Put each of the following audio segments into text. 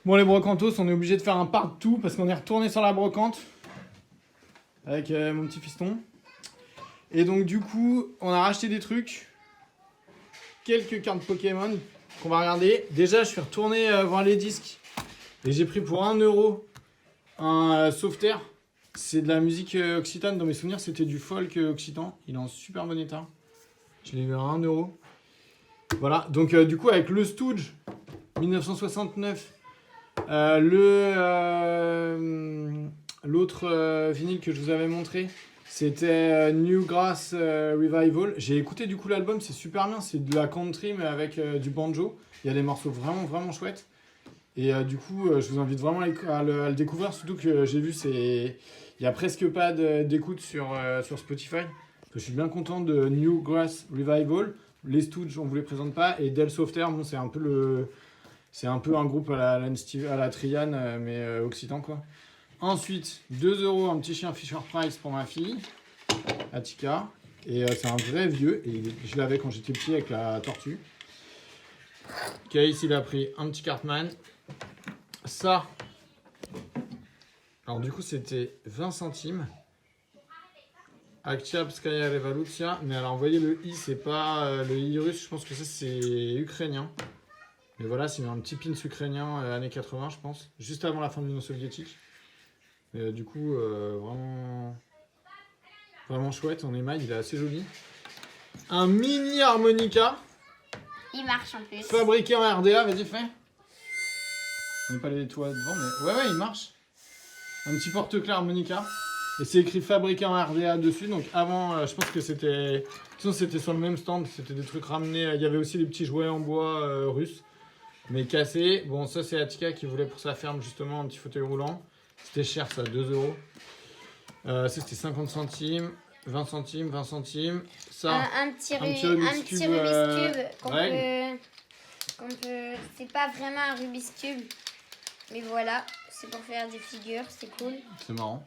Bon, les brocantos, on est obligé de faire un partout parce qu'on est retourné sur la brocante avec mon petit fiston. Et donc, du coup, on a racheté des trucs. Quelques cartes Pokémon qu'on va regarder. Déjà, je suis retourné voir les disques et j'ai pris pour 1 euro un sauveterre. C'est de la musique occitane. Dans mes souvenirs, c'était du folk occitan. Il est en super bon état. Je l'ai eu à 1 euro. Voilà, donc du coup, avec le Stooge 1969, l'autre vinyle que je vous avais montré, c'était Newgrass Revival. J'ai écouté du coup l'album, c'est super bien. C'est de la country mais avec du banjo. Il y a des morceaux vraiment vraiment chouettes. Et du coup, je vous invite vraiment à le découvrir. Surtout que j'ai vu, il y a presque pas d'écoute sur Spotify. Je suis bien content de Newgrass Revival. Les Stooges, on vous les présente pas. Et Del Sauveterre, bon, c'est un peu un groupe à la Trian, mais occitan quoi. Ensuite, 2 euros, un petit chien Fisher Price pour ma fille, Attica. Et c'est un vrai vieux. Et je l'avais quand j'étais petit avec la tortue. Case, il a pris un petit Cartman. Ça, alors du coup, c'était 20 centimes. Aktiabskaya Revolutia. Mais alors, vous voyez, le I, c'est pas le I russe. Je pense que ça, c'est ukrainien. Mais voilà, c'est un petit pins ukrainien années 80, je pense. Juste avant la fin de l'Union soviétique. Mais du coup, vraiment chouette. En émail, il est assez joli. Un mini harmonica. Il marche en plus. Fabriqué en RDA, vas-y, fais. On n'est pas les toits devant, mais ouais, il marche. Un petit porte-clés harmonica. Et c'est écrit fabriqué en RDA dessus. Donc avant, je pense que c'était... De toute façon, c'était sur le même stand. C'était des trucs ramenés. Il y avait aussi des petits jouets en bois russes. Mais cassés. Bon, ça, c'est Attica qui voulait pour sa ferme, justement, un petit fauteuil roulant. C'était cher, ça, 2 euros. Ça, c'était 50 centimes. 20 centimes, 20 centimes. Ça, un petit Rubik's Cube qu'on peut... C'est pas vraiment un Rubik's Cube. Mais voilà, c'est pour faire des figures, c'est cool. C'est marrant.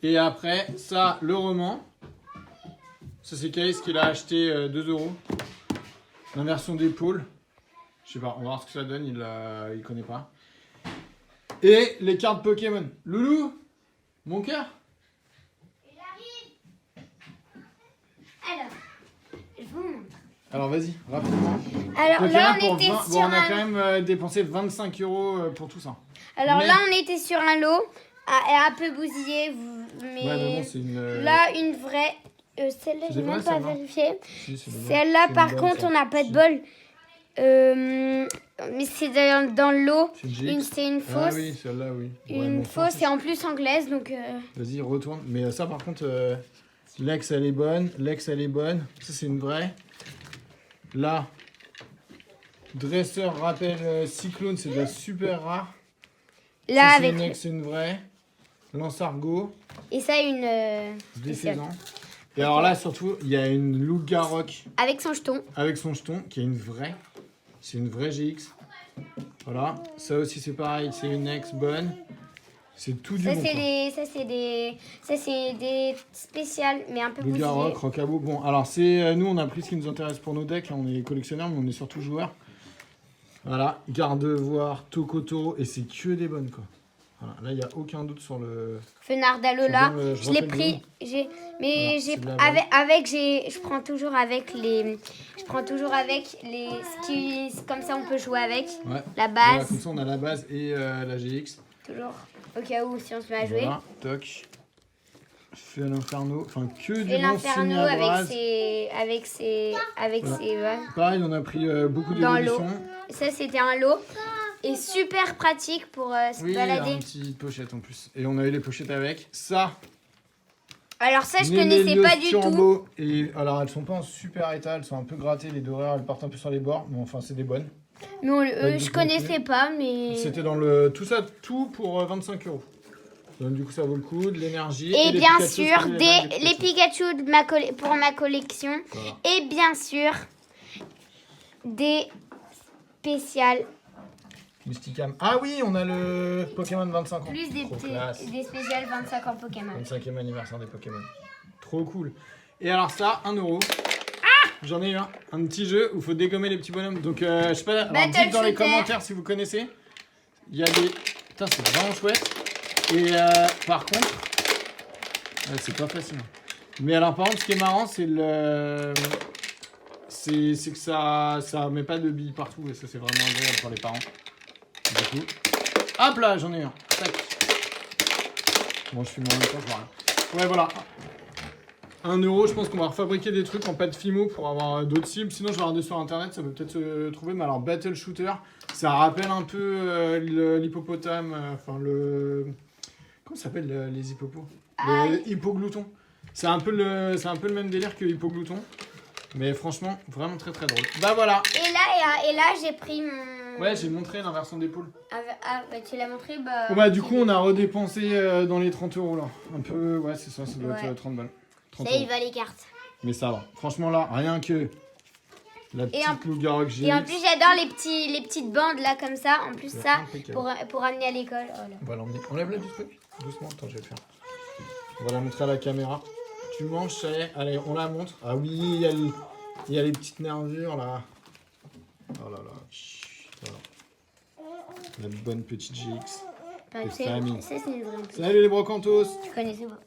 Et après, ça, le roman. Ça, c'est Case qui l'a acheté 2 euros. La version d'épaule. Je sais pas, on va voir ce que ça donne, il connaît pas. Et les cartes Pokémon. Loulou, mon cœur. Alors, je vous montre. Alors vas-y, rapidement. Alors donc, là, on était sur on a quand même dépensé 25 euros pour tout ça. Alors là, on était sur un lot, un peu bousillé, mais bon, c'est une... là, une vraie... celle-là, C'est j'ai des même vraies, pas celle-là vérifié. Si, c'est bien. Celle-là, C'est par une bonne, contre, ça. on n'a pas de Si. bol. Mais c'est dans le lot. C'est une fausse. Ah oui, celle-là, oui. Une fausse et en plus anglaise, donc... Vas-y, retourne. Mais ça, par contre, l'ex, elle est bonne. L'ex, elle est bonne. Ça, c'est une vraie. Là, dresseur rappel cyclone, c'est de la super rare. Là, Ça, c'est avec... une ex, une vraie. Lance-argot, Et ça, une... décédant. Et alors là, surtout, il y a une Loup-Garroc Avec son jeton. avec son jeton, qui est une vraie. C'est une vraie GX. Voilà. Ça aussi, c'est pareil. C'est une ex bonne. C'est tout du Ça, bon. c'est des spéciales, mais un peu bousillées. Loup-Garroc, Rocabo. Bon, alors c'est nous, on a pris ce qui nous intéresse pour nos decks. Là, on est collectionneurs, mais on est surtout joueurs. Voilà. Gardevoir, Tokoto, et c'est que des bonnes, quoi. Voilà. Là, il n'y a aucun doute sur le... Fenard d'Alola, je je l'ai refais le pris, Voilà, c'est de la je prends toujours avec les comme ça on peut jouer avec Ouais. la Voilà, base, comme ça, on a la base et la GX. toujours au cas où si on se met à jouer. Voilà, toc. Fait l'inferno, enfin que du Et bon l'inferno Signabras. avec ses Pareil, on a pris beaucoup dans l'eau. d'évolutions. Ça c'était un lot et super pratique pour se Oui, il y a balader. une petite pochette en plus. Et on a eu les pochettes avec ça. Alors ça je connaissais pas du tout. Turbo. Et alors elles sont pas en super état, elles sont un peu grattées, les dorures elles partent un peu sur les bords, mais enfin c'est des bonnes. Mais je connaissais pas mais C'était dans tout ça, tout pour 25 euros. Donc du coup ça vaut le coup, de l'énergie. Et les bien Pikachu, sûr, les Pikachu. les Pikachu pour ma collection. Voilà. Et bien sûr, des spéciales. Mysticam. Ah oui, on a le Pokémon 25 ans. Plus des, Trop classe. des spéciales 25 ans Pokémon. 25e anniversaire des Pokémon. Trop cool. Et alors ça, 1 euro. J'en ai eu un petit jeu où il faut dégommer les petits bonhommes. Donc je sais pas, alors Battle dites dans les Shooter. commentaires si vous connaissez. Il y a des... Putain, c'est vraiment chouette. Et par contre... Ouais, c'est pas facile. Mais alors, par contre, ce qui est marrant, c'est le... C'est que ça met pas de billes partout. Et ça, c'est vraiment agréable pour les parents. Du coup... Hop là, j'en ai un. Tac. Bon, je filme en même temps, je vois rien. Ouais, voilà. 1 €, je pense qu'on va refabriquer des trucs en pâte Fimo pour avoir d'autres cibles. Sinon, je vais regarder sur internet, ça peut peut-être se trouver. Mais alors, Battle Shooter, ça rappelle un peu l'hippopotame. Enfin, le. Comment ça s'appelle les hippopos? Le hippoglouton. C'est un peu le même délire que hippoglouton. Mais franchement, vraiment très très drôle. Bah voilà. Et là j'ai pris mon. Ouais, j'ai montré l'inversion d'épaule. Ah, bah tu l'as montré, bah. Bon, bah, du coup, on a redépensé dans les 30 € là. Un peu, ouais, c'est ça doit être 30 balles. 30 Ça, €. il va les cartes. Mais ça va. Franchement, là, rien que la petite Loup-Garou que j'ai. Et en plus, j'adore les petites bandes là, comme ça. En plus, ça, impeccable. pour amener à l'école. Oh là. On va l'emmener. Enlève-la du truc. Doucement, attends, je vais le faire. On va la montrer à la caméra. Tu manges, ça y est. Allez, on la montre. Ah oui, il y a les petites nervures là. Oh là là. Chut, voilà. La bonne petite GX. Enfin, C'est famille. c'est une vraie. Salut les brocantos. Tu connaissais pas.